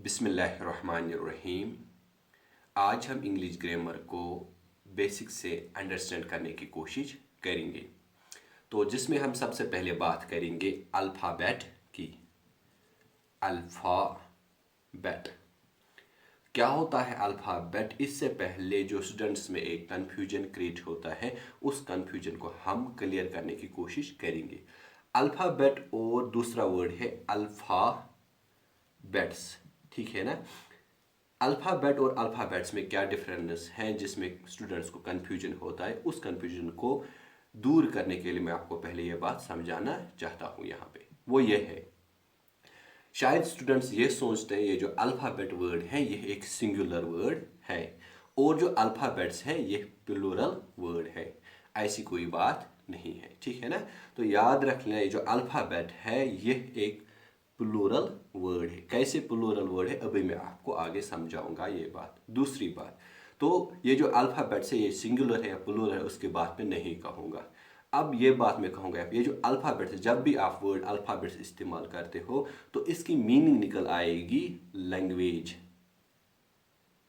बिस्मिल्लाहिर्रहमानिर्रहीम। आज हम इंग्लिश ग्रामर को बेसिक से अंडरस्टैंड करने की कोशिश करेंगे। तो जिसमें हम सबसे पहले बात करेंगे अल्फ़ाबेट की। अल्फ़ाबेट क्या होता है? अल्फ़ाबेट, इससे पहले जो स्टूडेंट्स में एक कन्फ्यूजन क्रिएट होता है, उस कन्फ्यूजन को हम क्लियर करने की कोशिश करेंगे। अल्फ़ाबेट और दूसरा वर्ड है अल्फ़ाबेट्स, ठीक है ना। अल्फ़ाबेट और अल्फ़ाबेट्स में क्या डिफरेंस है जिसमें स्टूडेंट्स को कन्फ्यूजन होता है, उस कन्फ्यूजन को दूर करने के लिए मैं आपको पहले ये बात समझाना चाहता हूँ। यहाँ पे वो ये है, शायद स्टूडेंट्स ये सोचते हैं ये जो अल्फ़ाबेट वर्ड है ये एक सिंगुलर वर्ड है और जो अल्फ़ाबेट्स है ये प्लूरल वर्ड है। ऐसी कोई बात नहीं है, ठीक है ना। तो याद रख लें, ये जो अल्फ़ाबेट है ये एक प्लूरल वर्ड है। कैसे प्लूरल वर्ड है अभी मैं आपको आगे समझाऊंगा ये बात। दूसरी बात, तो ये जो अल्फ़ाबेट्स है ये सिंगुलर है या प्लूरल है उसकी बात मैं नहीं कहूँगा। अब ये बात मैं कहूँगा, ये जो अल्फ़ाबेट्स, जब भी आप वर्ड अल्फ़ाबेट्स इस्तेमाल करते हो तो इसकी मीनिंग निकल आएगी लैंग्वेज,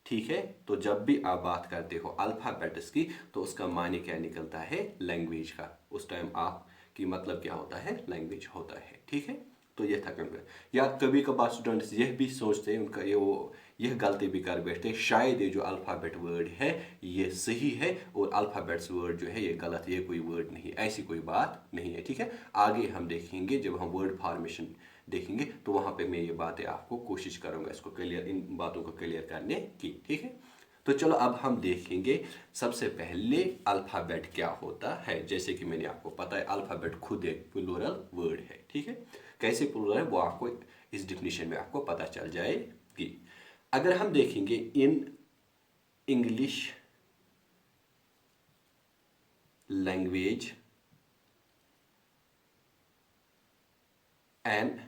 ठीक है। तो जब भी आप बात करते हो अल्फ़ाबेट्स की तो उसका माने क्या निकलता है? लैंग्वेज का। उस टाइम आप की मतलब क्या होता है? लैंग्वेज होता है, ठीक है। तो ये था कंफ्यूजन। या कभी कभार स्टूडेंट्स यह भी सोचते हैं, उनका यह गलती भी कर बैठते हैं, शायद ये जो अल्फ़ाबेट वर्ड है ये सही है और अल्फ़ाबेट्स वर्ड जो है ये गलत, ये कोई वर्ड नहीं। ऐसी कोई बात नहीं है, ठीक है। आगे हम देखेंगे, जब हम वर्ड फॉर्मेशन देखेंगे तो वहाँ पे मैं ये बातें आपको कोशिश करूँगा इसको क्लियर, इन बातों को क्लियर करने की, ठीक है। तो चलो अब हम देखेंगे सबसे पहले अल्फ़ाबेट क्या होता है। जैसे कि मैंने आपको पता है अल्फ़ाबेट खुद एक प्लूरल वर्ड है, ठीक है। कैसे प्लूरल है वो आपको इस डिफिनीशन में आपको पता चल जाएगी। अगर हम देखेंगे in English language and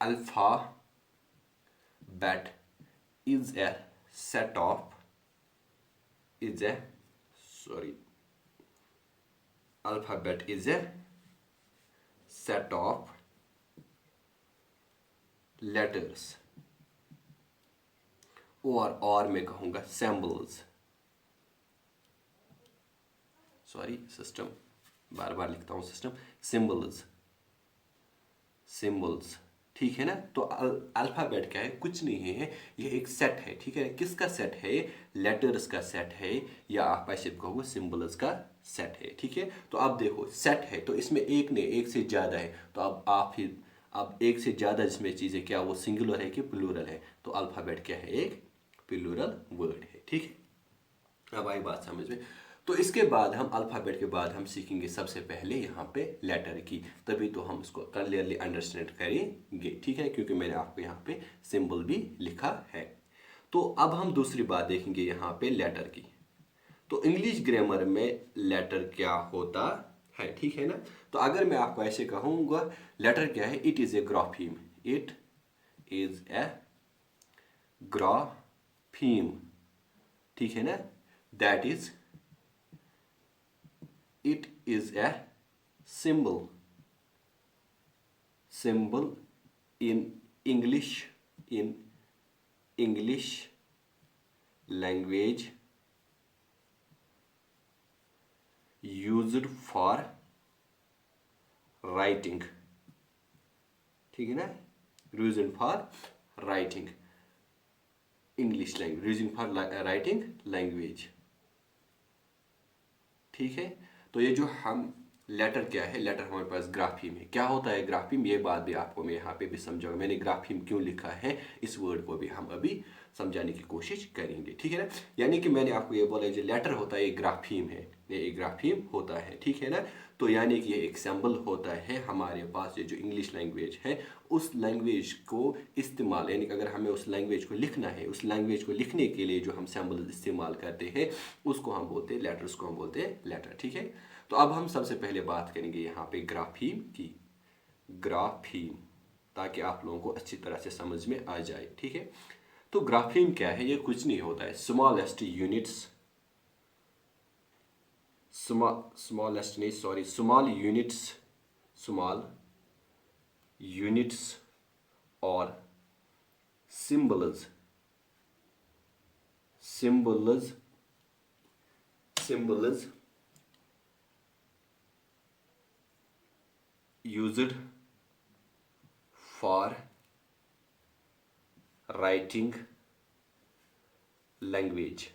alphabet is a set of is a sorry alphabet is a set of letters और मैं कहूँगा symbols, सॉरी सिस्टम, बार बार लिखता हूँ सिस्टम, सिंबल्स, ठीक है ना। तो अल्फ़ाबेट क्या है? कुछ नहीं है, ये एक सेट है, ठीक है। किसका सेट है? लेटर्स का सेट है, या आप ऐसे कहोगे सिंबल्स का सेट है, ठीक है। तो आप देखो सेट है तो इसमें एक नहीं, एक से ज़्यादा है। तो अब एक से ज़्यादा जिसमें चीज़ें क्या वो सिंगुलर है कि प्लूरल है? तो अल्फ़ाबेट क्या है? एक प्लूरल वर्ड है, ठीक है। अब आई बात समझ में। तो इसके बाद हम अल्फ़ाबेट के बाद हम सीखेंगे सबसे पहले यहाँ पे लेटर की, तभी तो हम उसको क्लियरली अंडरस्टैंड करेंगे, ठीक है। क्योंकि मैंने आपको यहाँ पे सिंबल भी लिखा है। तो अब हम दूसरी बात देखेंगे यहाँ पे लेटर की। तो इंग्लिश ग्रामर में लेटर क्या होता है, ठीक है ना। तो अगर मैं आपको ऐसे कहूँगा लेटर क्या है, it is a grapheme, it is a grapheme, ठीक है ना। That is it is a symbol in English language used for writing, ठीक है ना। used for writing English language, using for writing language, ठीक है। तो ये जो हम लेटर क्या है, लेटर हमारे पास ग्राफीम है। क्या होता है ग्राफीम? ये बात भी आपको मैं यहाँ पे भी समझाऊंगा। मैंने ग्राफीम क्यों लिखा है, इस वर्ड को भी हम अभी समझाने की कोशिश करेंगे, ठीक है ना। यानी कि मैंने आपको ये बोला जो लेटर होता है ये ग्राफीम है, ये एक ग्राफीम होता है, ठीक है ना। तो यानी कि ये एक सिंबल होता है हमारे पास। ये जो इंग्लिश लैंग्वेज है उस लैंग्वेज को इस्तेमाल, यानी कि अगर हमें उस लैंग्वेज को लिखना है, उस लैंग्वेज को लिखने के लिए जो हम सिंबल इस्तेमाल करते हैं उसको हम बोलते हैं लेटर्स, को हम बोलते हैं लेटर, ठीक है। तो अब हम सबसे पहले बात करेंगे यहाँ पे ग्राफीम की, ग्राफीम, ताकि आप लोगों को अच्छी तरह से समझ में आ जाए, ठीक है। तो ग्राफीम क्या है? ये कुछ नहीं होता है, स्मॉलेस्ट यूनिट्स, स्मॉलेस्ट नहीं सॉरी, स्मॉल यूनिट्स और symbols used for writing language।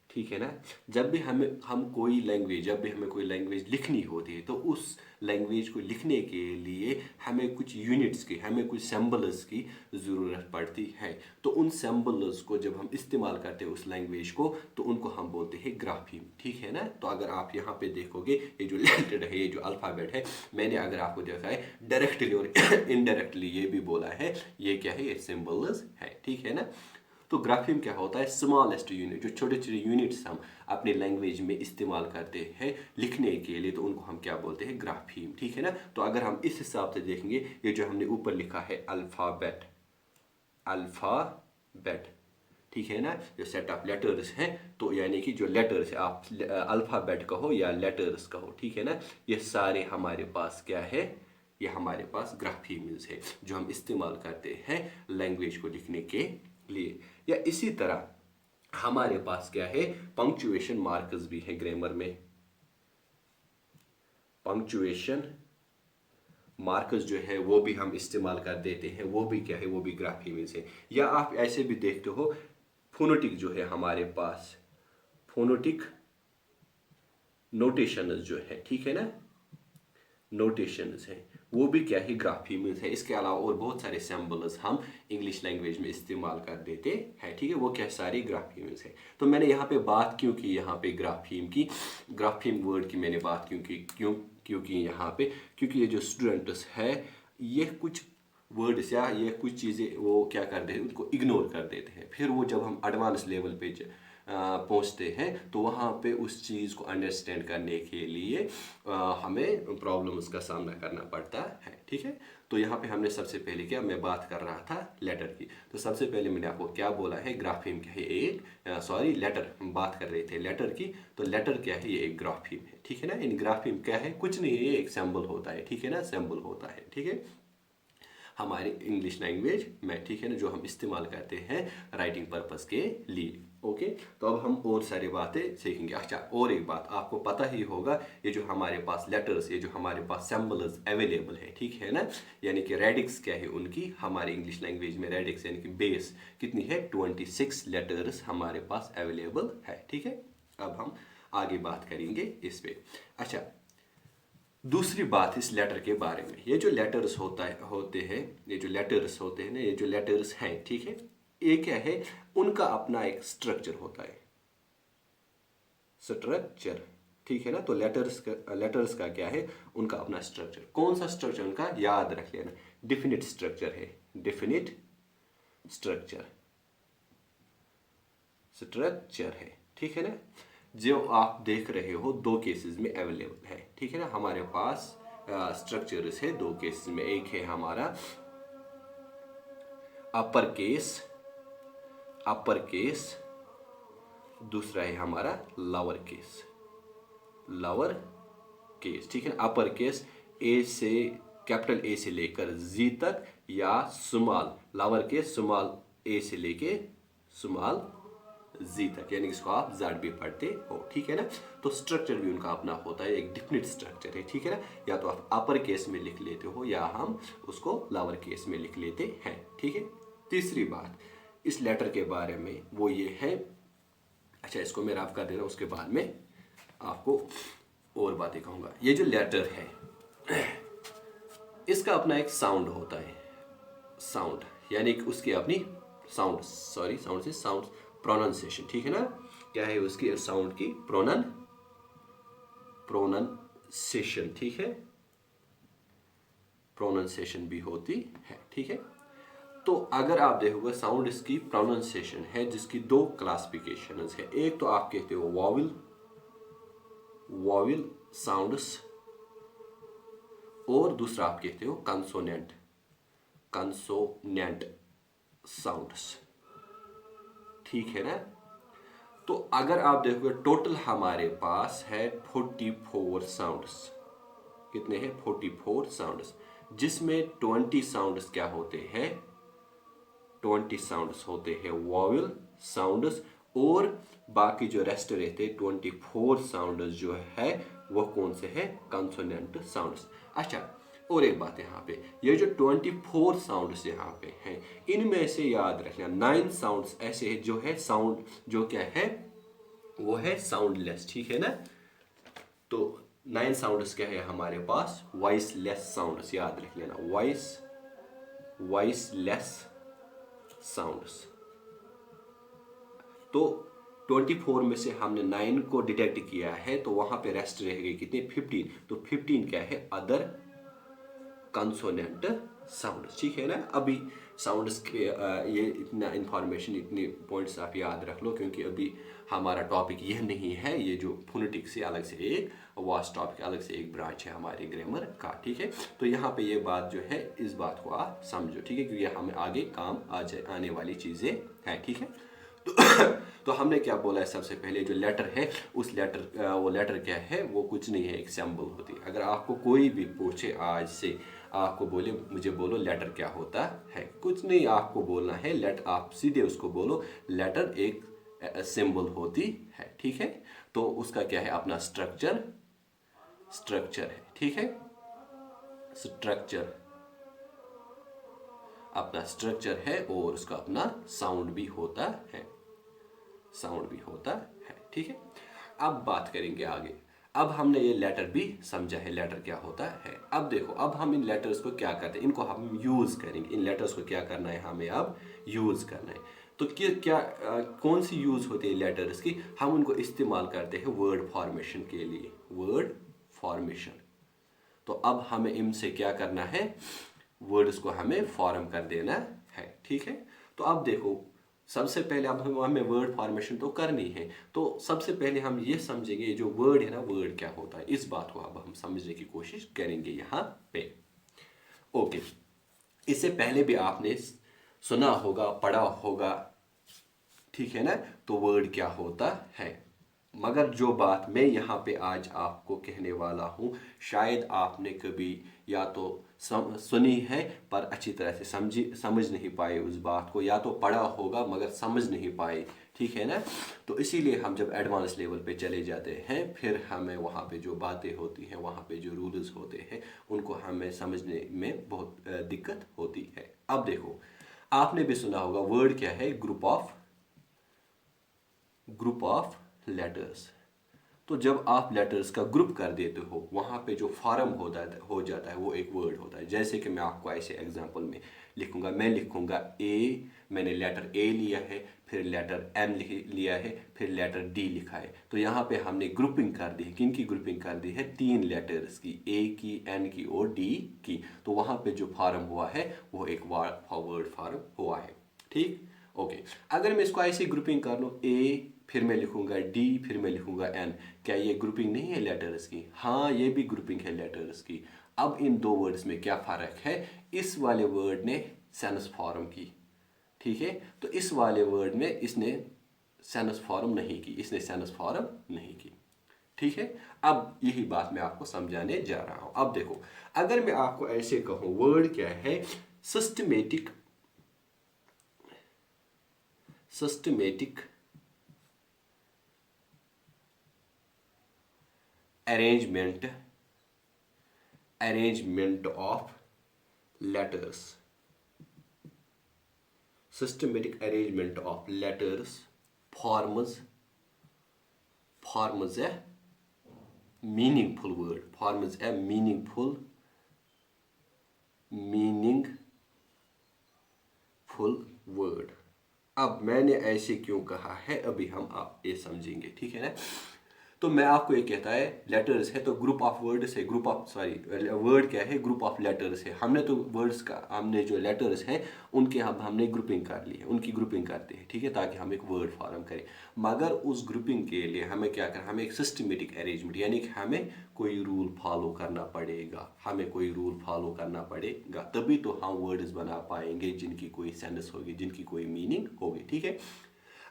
ठीक है ना। जब भी हम कोई लैंग्वेज जब भी हमें कोई लैंग्वेज लिखनी होती है तो उस लैंग्वेज को लिखने के लिए हमें कुछ यूनिट्स की हमें कुछ सिंबल्स की ज़रूरत पड़ती है। तो उन सिंबल्स को जब हम इस्तेमाल करते हैं उस लैंग्वेज को तो उनको हम बोलते हैं ग्राफीम। ठीक है ना। तो अगर आप यहाँ पे देखोगे ये जो लेटर है ये जो अल्फ़ाबेट है मैंने अगर आपको देखा है डायरेक्टली और इनडायरेक्टली ये भी बोला है ये क्या है ये सिंबल्स है। ठीक है ना। तो ग्राफीम क्या होता है स्मॉलेस्ट यूनिट जो छोटे छोटे यूनिट्स हम अपने लैंग्वेज में इस्तेमाल करते हैं लिखने के लिए तो उनको हम क्या बोलते हैं ग्राफीम। ठीक है ना। तो अगर हम इस हिसाब से देखेंगे ये जो हमने ऊपर लिखा है अल्फ़ाबेट ठीक है ना जो सेट ऑफ लेटर्स हैं तो यानी कि जो लेटर्स है आप अल्फ़ाबेट कहो या लेटर्स कहो। ठीक है ना। ये सारे हमारे पास क्या है ये हमारे पास ग्राफीम्स है जो हम इस्तेमाल करते हैं लैंग्वेज को लिखने के लिए। या इसी तरह हमारे पास क्या है पंक्चुएशन मार्कर्स भी है ग्रामर में। पंक्चुएशन मार्कर्स जो है वो भी हम इस्तेमाल कर देते हैं वो भी क्या है वो भी ग्राफीम्स है। या आप ऐसे भी देखते हो फोनेटिक जो है हमारे पास फोनेटिक नोटेशंस जो है। ठीक है ना नोटेशंस है वो भी क्या है ग्राफीम्स है। इसके अलावा और बहुत सारे सिंबल्स हम इंग्लिश लैंग्वेज में इस्तेमाल कर देते हैं। ठीक है वो क्या सारी ग्राफीम्स है। तो मैंने यहाँ पे बात क्यों की यहाँ पे ग्राफीम वर्ड की मैंने बात क्योंकि यहाँ पे क्योंकि ये जो स्टूडेंट्स है ये कुछ वर्ड्स या ये कुछ चीज़ें वो क्या कर देते हैं उनको इग्नोर कर देते हैं। फिर वो जब हम एडवांस लेवल पे पहुंचते हैं तो वहाँ पे उस चीज़ को अंडरस्टैंड करने के लिए हमें प्रॉब्लम्स का सामना करना पड़ता है। ठीक है। तो यहाँ पे हमने सबसे पहले क्या मैं बात कर रहा था लेटर की। तो सबसे पहले मैंने आपको क्या बोला है ग्राफीम क्या है एक लेटर हम बात कर रहे थे लेटर की। तो लेटर क्या है ये एक ग्राफीम है। ठीक है ना। इन ग्राफीम क्या है कुछ नहीं है ये एक सिंबल होता है। ठीक है ना सिंबल होता है। ठीक है हमारी इंग्लिश लैंग्वेज में। ठीक है ना जो हम इस्तेमाल करते हैं राइटिंग पर्पस के लिए। ओके। तो अब हम और सारी बातें सीखेंगे। अच्छा और एक बात आपको पता ही होगा ये जो हमारे पास लेटर्स ये जो हमारे पास सिंबल्स अवेलेबल है। ठीक है ना यानी कि रेडिक्स क्या है उनकी हमारी इंग्लिश लैंग्वेज में रेडिक्स यानी कि बेस कितनी है 26 लेटर्स हमारे पास अवेलेबल है। ठीक है। अब हम आगे बात करेंगे इस पे। अच्छा दूसरी बात इस लेटर के बारे में ये जो लेटर्स होते हैं ना ये जो लेटर्स हैं ठीक है ये क्या है उनका अपना एक स्ट्रक्चर होता है स्ट्रक्चर। ठीक है ना। तो लेटर्स का क्या है उनका अपना स्ट्रक्चर। कौन सा स्ट्रक्चर उनका याद रख लेना डेफिनेट स्ट्रक्चर है डेफिनेट स्ट्रक्चर है। ठीक है ना जो आप देख रहे हो दो केसेस में अवेलेबल है। ठीक है ना हमारे पास स्ट्रक्चर्स है दो केसेस में। एक है हमारा अपर केस दूसरा है हमारा लोअर केस। ठीक है अपर केस कैपिटल ए से लेकर जी तक या स्मॉल लोअर केस स्मॉल ए से लेके स्मॉल जी तक यानी इसको आप जेड भी पढ़ते हो। ठीक है ना। तो स्ट्रक्चर भी उनका अपना होता है एक डिफिनिट स्ट्रक्चर है। ठीक है ना या तो आप अपर केस में लिख लेते हो या हम उसको लोअर केस में लिख लेते हैं। ठीक है। तीसरी बात इस लेटर के बारे में वो ये है अच्छा इसको मैं रफ कर दे रहा हूँ उसके बाद में आपको और बातें कहूँगा। ये जो लेटर है इसका अपना एक साउंड होता है साउंड यानी कि उसकी अपनी साउंड प्रोनाउंसिएशन। ठीक है ना क्या है उसकी साउंड की प्रोनाउंसिएशन। ठीक है प्रोनाउंसिएशन भी होती है। ठीक है। तो अगर आप देखोगे साउंड इसकी प्रोनाउंसिएशन है जिसकी दो क्लासिफिकेशंस है। एक तो आप कहते हो वॉवल साउंड्स और दूसरा आप कहते हो कंसोनेंट साउंड्स। ठीक है ना। तो अगर आप देखोगे टोटल हमारे पास है 44 साउंड्स। कितने हैं 44 साउंड्स जिसमें 20 साउंड्स क्या होते हैं, 20 साउंड्स होते हैं वॉवल साउंड्स, और बाकी जो रेस्ट रहते हैं 24 साउंड्स जो है वो कौन से हैं, कंसोनेंट साउंड्स। अच्छा, और एक बात यहाँ पे, ये जो 24 साउंड्स यहाँ पे हैं, इनमें से याद रखना 9 साउंड्स ऐसे हैं जो है साउंड, जो क्या है वो है साउंडलेस, ठीक है ना। तो 9 साउंड्स क्या है हमारे पास, वॉइस लेस साउंड्स, याद रख लेना, वॉइस लेस साउंड्स। तो 24 में से हमने 9 को डिटेक्ट किया है, तो वहां पे रेस्ट रह गई कितने, 15। तो 15 क्या है, अदर कंसोनेंट साउंड्स, ठीक है ना। अभी साउंड्स के ये इतना इंफॉर्मेशन, इतने पॉइंट्स आप याद रख लो, क्योंकि अभी हमारा टॉपिक यह नहीं है, ये जो फोनेटिक से अलग से एक वास्ट टॉपिक, अलग से एक ब्रांच है हमारे ग्रामर का, ठीक है। तो यहाँ पे ये बात जो है, इस बात को आप समझो, ठीक है, क्योंकि हमें आगे काम आने वाली चीज़ें हैं, ठीक है। तो हमने क्या बोला है, सबसे पहले जो लेटर है, उस लेटर वो लेटर क्या है, वो कुछ नहीं है, एक सिंबल होती है। अगर आपको कोई भी पूछे आज से, आपको बोले मुझे बोलो लेटर क्या होता है, कुछ नहीं आपको बोलना है, आप सीधे उसको बोलो लेटर एक सिंबल होती है, ठीक है। तो उसका क्या है, अपना स्ट्रक्चर है, ठीक है, स्ट्रक्चर अपना स्ट्रक्चर है, और उसका अपना साउंड भी होता है, ठीक है। अब बात करेंगे आगे। अब हमने ये लेटर भी समझा है, लेटर क्या होता है। अब देखो, अब हम इन लेटर्स को क्या करते हैं, इनको हम यूज करेंगे, इन लेटर्स को क्या करना है, हमें अब यूज करना है। तो कौन सी यूज होती है लेटर्स की, हम उनको इस्तेमाल करते हैं वर्ड फॉर्मेशन के लिए, वर्ड फॉर्मेशन। तो अब हमें इनसे क्या करना है, वर्ड्स को हमें फॉर्म कर देना है, ठीक है। तो अब देखो, सबसे पहले अब हमें वर्ड फॉर्मेशन तो करनी है, तो सबसे पहले हम ये समझेंगे जो वर्ड है ना, वर्ड क्या होता है, इस बात को अब हम समझने की कोशिश करेंगे यहाँ पे। ओके, इससे पहले भी आपने सुना होगा, पढ़ा होगा, ठीक है ना। तो वर्ड क्या होता है, मगर जो बात मैं यहाँ पे आज आपको कहने वाला हूँ, शायद आपने कभी या तो सुनी है पर अच्छी तरह से समझ नहीं पाए उस बात को, या तो पढ़ा होगा मगर समझ नहीं पाए, ठीक है ना। तो इसीलिए हम जब एडवांस लेवल पे चले जाते हैं, फिर हमें वहाँ पे जो बातें होती हैं, वहाँ पे जो रूल्स होते हैं, उनको हमें समझने में बहुत दिक्कत होती है। अब देखो, आपने भी सुना होगा, वर्ड क्या है, ग्रुप ऑफ लेटर्स। तो जब आप लेटर्स का ग्रुप कर देते हो, वहाँ पे जो फॉर्म हो जाता है, वो एक वर्ड होता है। जैसे कि मैं आपको ऐसे एग्जांपल में लिखूंगा, मैं लिखूंगा ए, मैंने लेटर ए लिया है, फिर लेटर एन लिया है, फिर लेटर डी लिखा है। तो यहाँ पे हमने ग्रुपिंग कर दी है, किन की ग्रुपिंग कर दी है, 3 लेटर्स की, ए की, एन की और डी की। तो वहाँ पे जो फॉर्म हुआ है वो एक वर्ड फॉर्म हुआ है, ठीक। ओके, अगर मैं इसको ऐसी ग्रुपिंग कर लूँ, ए फिर मैं लिखूंगा डी, फिर मैं लिखूंगा एन, क्या ये ग्रुपिंग नहीं है लेटर्स की? हाँ, ये भी ग्रुपिंग है लेटर्स की। अब इन दो वर्ड्स में क्या फर्क है, इस वाले वर्ड ने सेंस फॉर्म की, ठीक है, तो इस वाले वर्ड में इसने सेंस फॉर्म नहीं की, इसने सेंस फॉर्म नहीं की, ठीक है। अब यही बात मैं आपको समझाने जा रहा हूं। अब देखो, अगर मैं आपको ऐसे कहूं, वर्ड क्या है, systematic arrangement of letters, systematic arrangement of letters forms a meaningful word, forms a meaningful word। अब मैंने ऐसे क्यों कहा है, अभी हम आप ये समझेंगे, ठीक है ना। तो मैं आपको ये कहता है, लेटर्स है तो ग्रुप ऑफ वर्ड्स है, वर्ड क्या है, ग्रुप ऑफ लेटर्स है। हमने तो वर्ड्स का, हमने जो लेटर्स हैं उनके हमने ग्रुपिंग कर ली है, उनकी ग्रुपिंग करते हैं, ठीक है, ताकि हम एक वर्ड फॉर्म करें। मगर उस ग्रुपिंग के लिए हमें क्या करना, हमें एक सिस्टमेटिक अरेंजमेंट, यानी कि हमें कोई रूल फॉलो करना पड़ेगा, तभी तो हम वर्ड्स बना पाएंगे जिनकी कोई सेंस होगी, जिनकी कोई मीनिंग होगी, ठीक है।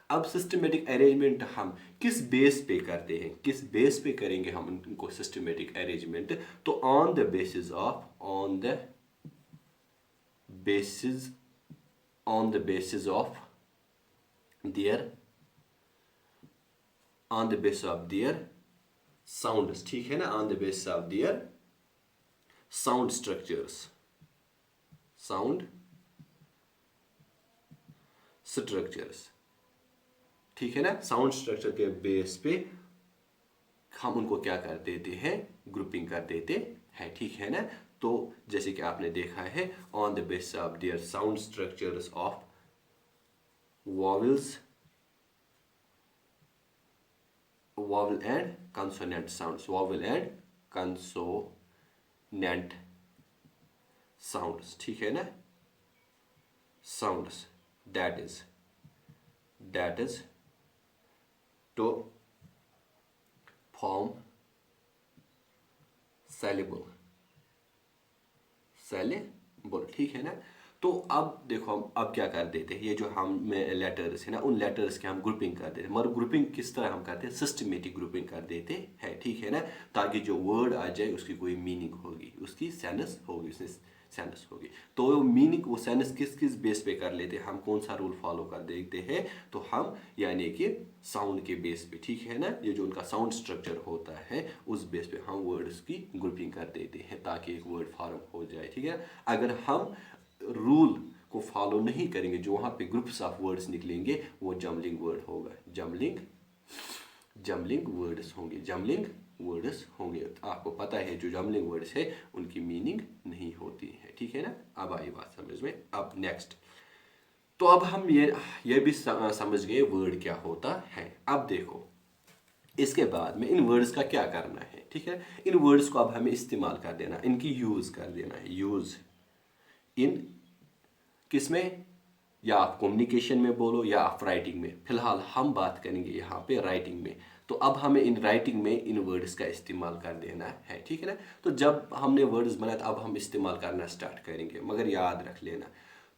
अब सिस्टमेटिक अरेंजमेंट हम किस बेस पे करते हैं, किस बेस पे करेंगे हम इनको सिस्टमेटिक अरेंजमेंट, तो on the basis on the basis of their sounds, ठीक है ना, on the basis of their sound structures, ठीक है ना। साउंड स्ट्रक्चर के बेस पे हम उनको क्या कर देते हैं, ग्रुपिंग कर देते हैं, ठीक है ना। तो जैसे कि आपने देखा है, on the basis of their sound structures of vowels, vowel and consonant sounds, vowel and consonant sounds, ठीक है ना, sounds that is to form syllable, ठीक है ना। तो अब देखो हम अब क्या कर देते हैं, ये जो हम में लेटर्स है ना, उन लेटर्स के हम ग्रुपिंग कर देते हैं। मगर ग्रुपिंग किस तरह हम करते हैं, सिस्टमेटिक ग्रुपिंग कर देते हैं, ठीक है ना, ताकि जो वर्ड आ जाए उसकी कोई मीनिंग होगी, उसकी सेंस होगी, उसमें सेंस होगी। तो वो मीनिंग, वो सेंस किस किस बेस पे कर लेते हैं, हम कौन सा रूल फॉलो कर देते हैं, तो हम यानी कि साउंड के बेस पे, ठीक है ना, ये जो उनका साउंड स्ट्रक्चर होता है उस बेस पे हम वर्ड्स की ग्रुपिंग कर देते हैं ताकि एक वर्ड फॉर्म हो जाए, ठीक है। अगर हम रूल को फॉलो नहीं करेंगे, जो वहाँ पे ग्रुप्स ऑफ वर्ड्स निकलेंगे वो जमलिंग वर्ड होगा, जमलिंग वर्ड्स होंगे। तो आपको पता है जो जमलिंग वर्ड्स है उनकी मीनिंग नहीं होती है, ठीक है ना। अब आई बात समझ में। अब नेक्स्ट, तो अब हम ये भी समझ गए वर्ड क्या होता है। अब देखो इसके बाद में इन वर्ड्स का क्या करना है, ठीक है। इन वर्ड्स को अब हमें इस्तेमाल कर देना, इनकी यूज कर देना है। यूज इन किस में, या आप कम्युनिकेशन में बोलो या आप राइटिंग में। फिलहाल हम बात करेंगे यहाँ पे राइटिंग में। तो अब हमें इन राइटिंग में इन वर्ड्स का इस्तेमाल कर देना है, ठीक है ना। तो जब हमने वर्ड्स बनाए तो अब हम इस्तेमाल करना स्टार्ट करेंगे, मगर याद रख लेना,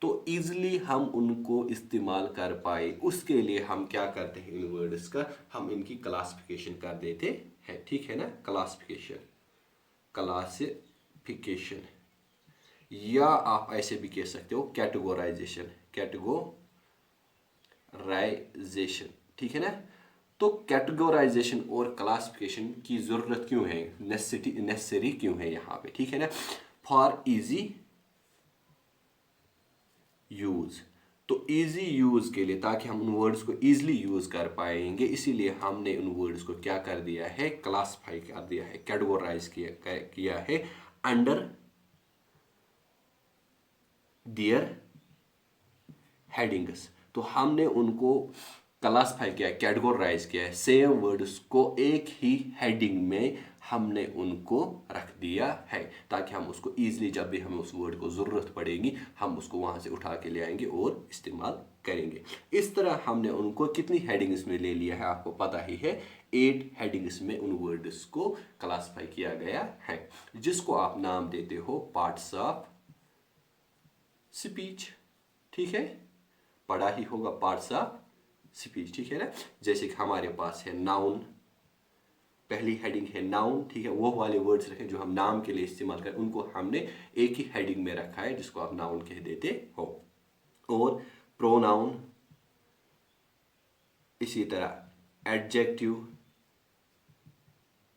तो ईजिली हम उनको इस्तेमाल कर पाए उसके लिए हम क्या करते हैं, इन वर्ड्स का हम इनकी क्लासिफिकेशन कर देते हैं, ठीक है ना। क्लासिफिकेशन या आप ऐसे भी कह सकते हो कैटेगोराइजेशन, ठीक है ना। तो कैटेगोराइजेशन और क्लासिफिकेशन की ज़रूरत क्यों है, नेसेसरी क्यों है यहाँ पे, ठीक है ना। फॉर इजी यूज़, तो इजी यूज़ के लिए, ताकि हम उन वर्ड्स को ईजिली यूज़ कर पाएंगे, इसीलिए हमने उन वर्ड्स को क्या कर दिया है, क्लासिफाई कर दिया है, कैटेगोराइज किया है अंडर दियर हेडिंग्स। तो हमने उनको क्लासिफाई किया, कैटेगोराइज किया है, सेम वर्ड्स को एक ही हेडिंग में हमने उनको रख दिया है, ताकि हम उसको ईजिली जब भी हमें उस वर्ड को ज़रूरत पड़ेगी हम उसको वहाँ से उठा के ले आएंगे और इस्तेमाल करेंगे। इस तरह हमने उनको कितनी हेडिंग्स में ले लिया है, आपको पता ही है, 8 हेडिंग्स में उन वर्ड्स को क्लासिफाई किया गया है, जिसको आप नाम देते हो पार्ट्स ऑफ स्पीच, ठीक है, पढ़ा ही होगा पार्ट्स ऑफ स्पीच, ठीक है ना। जैसे कि हमारे पास है नाउन, पहली हेडिंग है नाउन, ठीक है, वो वाले वर्ड्स रखें जो हम नाम के लिए इस्तेमाल करें, उनको हमने एक ही हेडिंग में रखा है जिसको आप नाउन कह देते हो। और प्रोनाउन, इसी तरह एडजेक्टिव,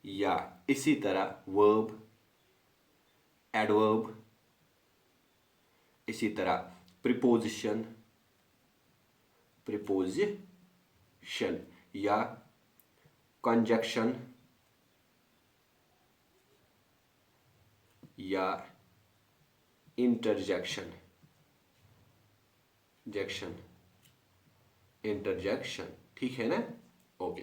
या इसी तरह वर्ब, एडवर्ब, इसी तरह प्रीपोजिशन या कंजक्शन या इंटरजेक्शन, ठीक है ना। ओके,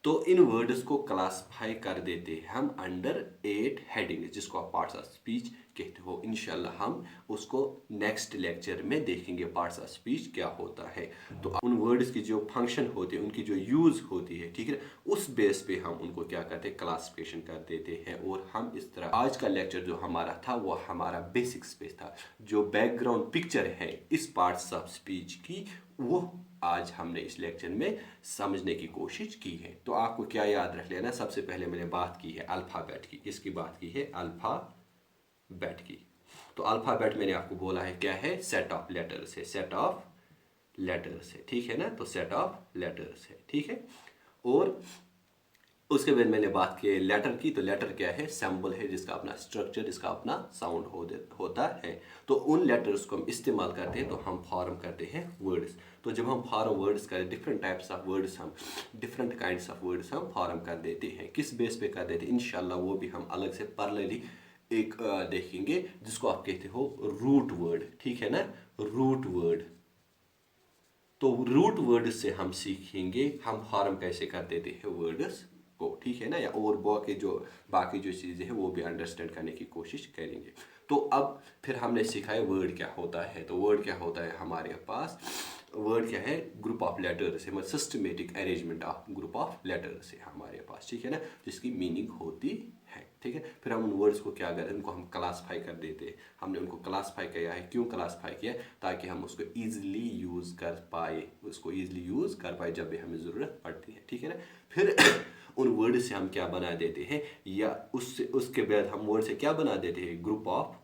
तो इन वर्ड्स को क्लासिफाई कर देते हैं हम अंडर 8 हेडिंग, जिसको आप पार्ट्स ऑफ स्पीच कहते हो। इंशाल्लाह हम उसको नेक्स्ट लेक्चर में देखेंगे पार्ट्स ऑफ स्पीच क्या होता है। तो उन वर्ड्स की जो फंक्शन होती है, उनकी जो यूज़ होती है, ठीक है, उस बेस पे हम उनको क्या करते हैं, क्लासिफिकेशन कर देते हैं। और हम इस तरह आज का लेक्चर जो हमारा था वो हमारा बेसिक्स पे था, जो बैकग्राउंड पिक्चर है इस पार्ट्स ऑफ स्पीच की, वो आज हमने इस लेक्चर में समझने की कोशिश की है। तो आपको क्या याद रख लेना, सबसे पहले मैंने बात की है अल्फ़ाबेट की, किसकी बात की है, अल्फ़ाबेट की। तो अल्फ़ाबेट मैंने आपको बोला है क्या है, सेट ऑफ लेटर्स है, सेट ऑफ लेटर्स है, ठीक है ना। तो सेट ऑफ लेटर्स है, ठीक है। और उसके बाद मैंने बात की लेटर की, तो लेटर क्या है, सिंबल है जिसका अपना स्ट्रक्चर, जिसका अपना साउंड होता है। तो उन लेटर्स को हम इस्तेमाल करते हैं तो हम फॉर्म करते हैं वर्ड्स। तो जब हम फॉर्म वर्ड्स करें, डिफरेंट टाइप्स ऑफ वर्ड्स, हम डिफरेंट काइंड्स ऑफ वर्ड्स हम फॉर्म कर देते हैं। किस बेस पे कर देते हैं, इंशाल्लाह वो भी हम अलग से पैरेलली एक देखेंगे, जिसको आप कहते हो रूट वर्ड, ठीक है ना, रूट वर्ड। तो रूट वर्ड से हम सीखेंगे हम फॉर्म कैसे कर देते हैं वर्ड्स को, ठीक है ना, या और बाकी जो चीज़ें हैं वो भी अंडरस्टैंड करने की कोशिश करेंगे। तो अब फिर हमने सीखा है वर्ड क्या होता है। तो वर्ड क्या होता है हमारे पास, वर्ड क्या है, ग्रुप ऑफ लेटर्स है, मतलब systematic arrangement of group of letters है हमारे पास, ठीक है ना, जिसकी मीनिंग होती है, ठीक है। फिर हम उन वर्ड्स को क्या करते हैं, उनको हम क्लासीफाई कर देते हैं। हमने उनको क्लासीफाई किया है, क्यों क्लासीफाई किया, ताकि हम उसको ईजिली यूज़ कर पाए, जब भी हमें ज़रूरत पड़ती है, ठीक है ना। फिर उन वर्ड से हम क्या बना देते हैं, या उसके बाद हम वर्ड से क्या बना देते हैं, ग्रुप ऑफ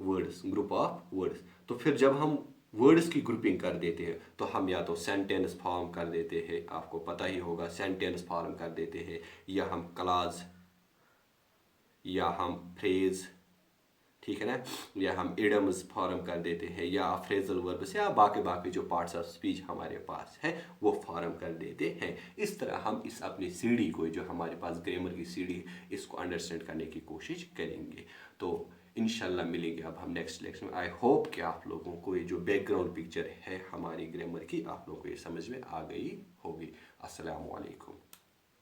वर्ड्स। तो फिर जब हम वर्ड्स की ग्रुपिंग कर देते हैं तो हम या तो सेंटेंस फॉर्म कर देते हैं, आपको पता ही होगा सेंटेंस फॉर्म कर देते हैं, या हम क्लॉज, या हम फ्रेज, ठीक है ना, या हम इडम्स फॉर्म कर देते हैं, या फ्रेजल वर्ब्स, या बाकी जो पार्ट्स ऑफ स्पीच हमारे पास है वो फॉर्म कर देते हैं। इस तरह हम इस अपनी सीढ़ी को, जो हमारे पास ग्रामर की सीढ़ी, इसको अंडरस्टैंड करने की कोशिश करेंगे। तो इंशाल्लाह मिलेंगे अब हम नेक्स्ट लेक्चर में। आई होप कि आप लोगों को ये जो बैकग्राउंड पिक्चर है हमारी ग्रामर की, आप लोगों को ये समझ में आ गई होगी। अस्सलामु अलैकुम।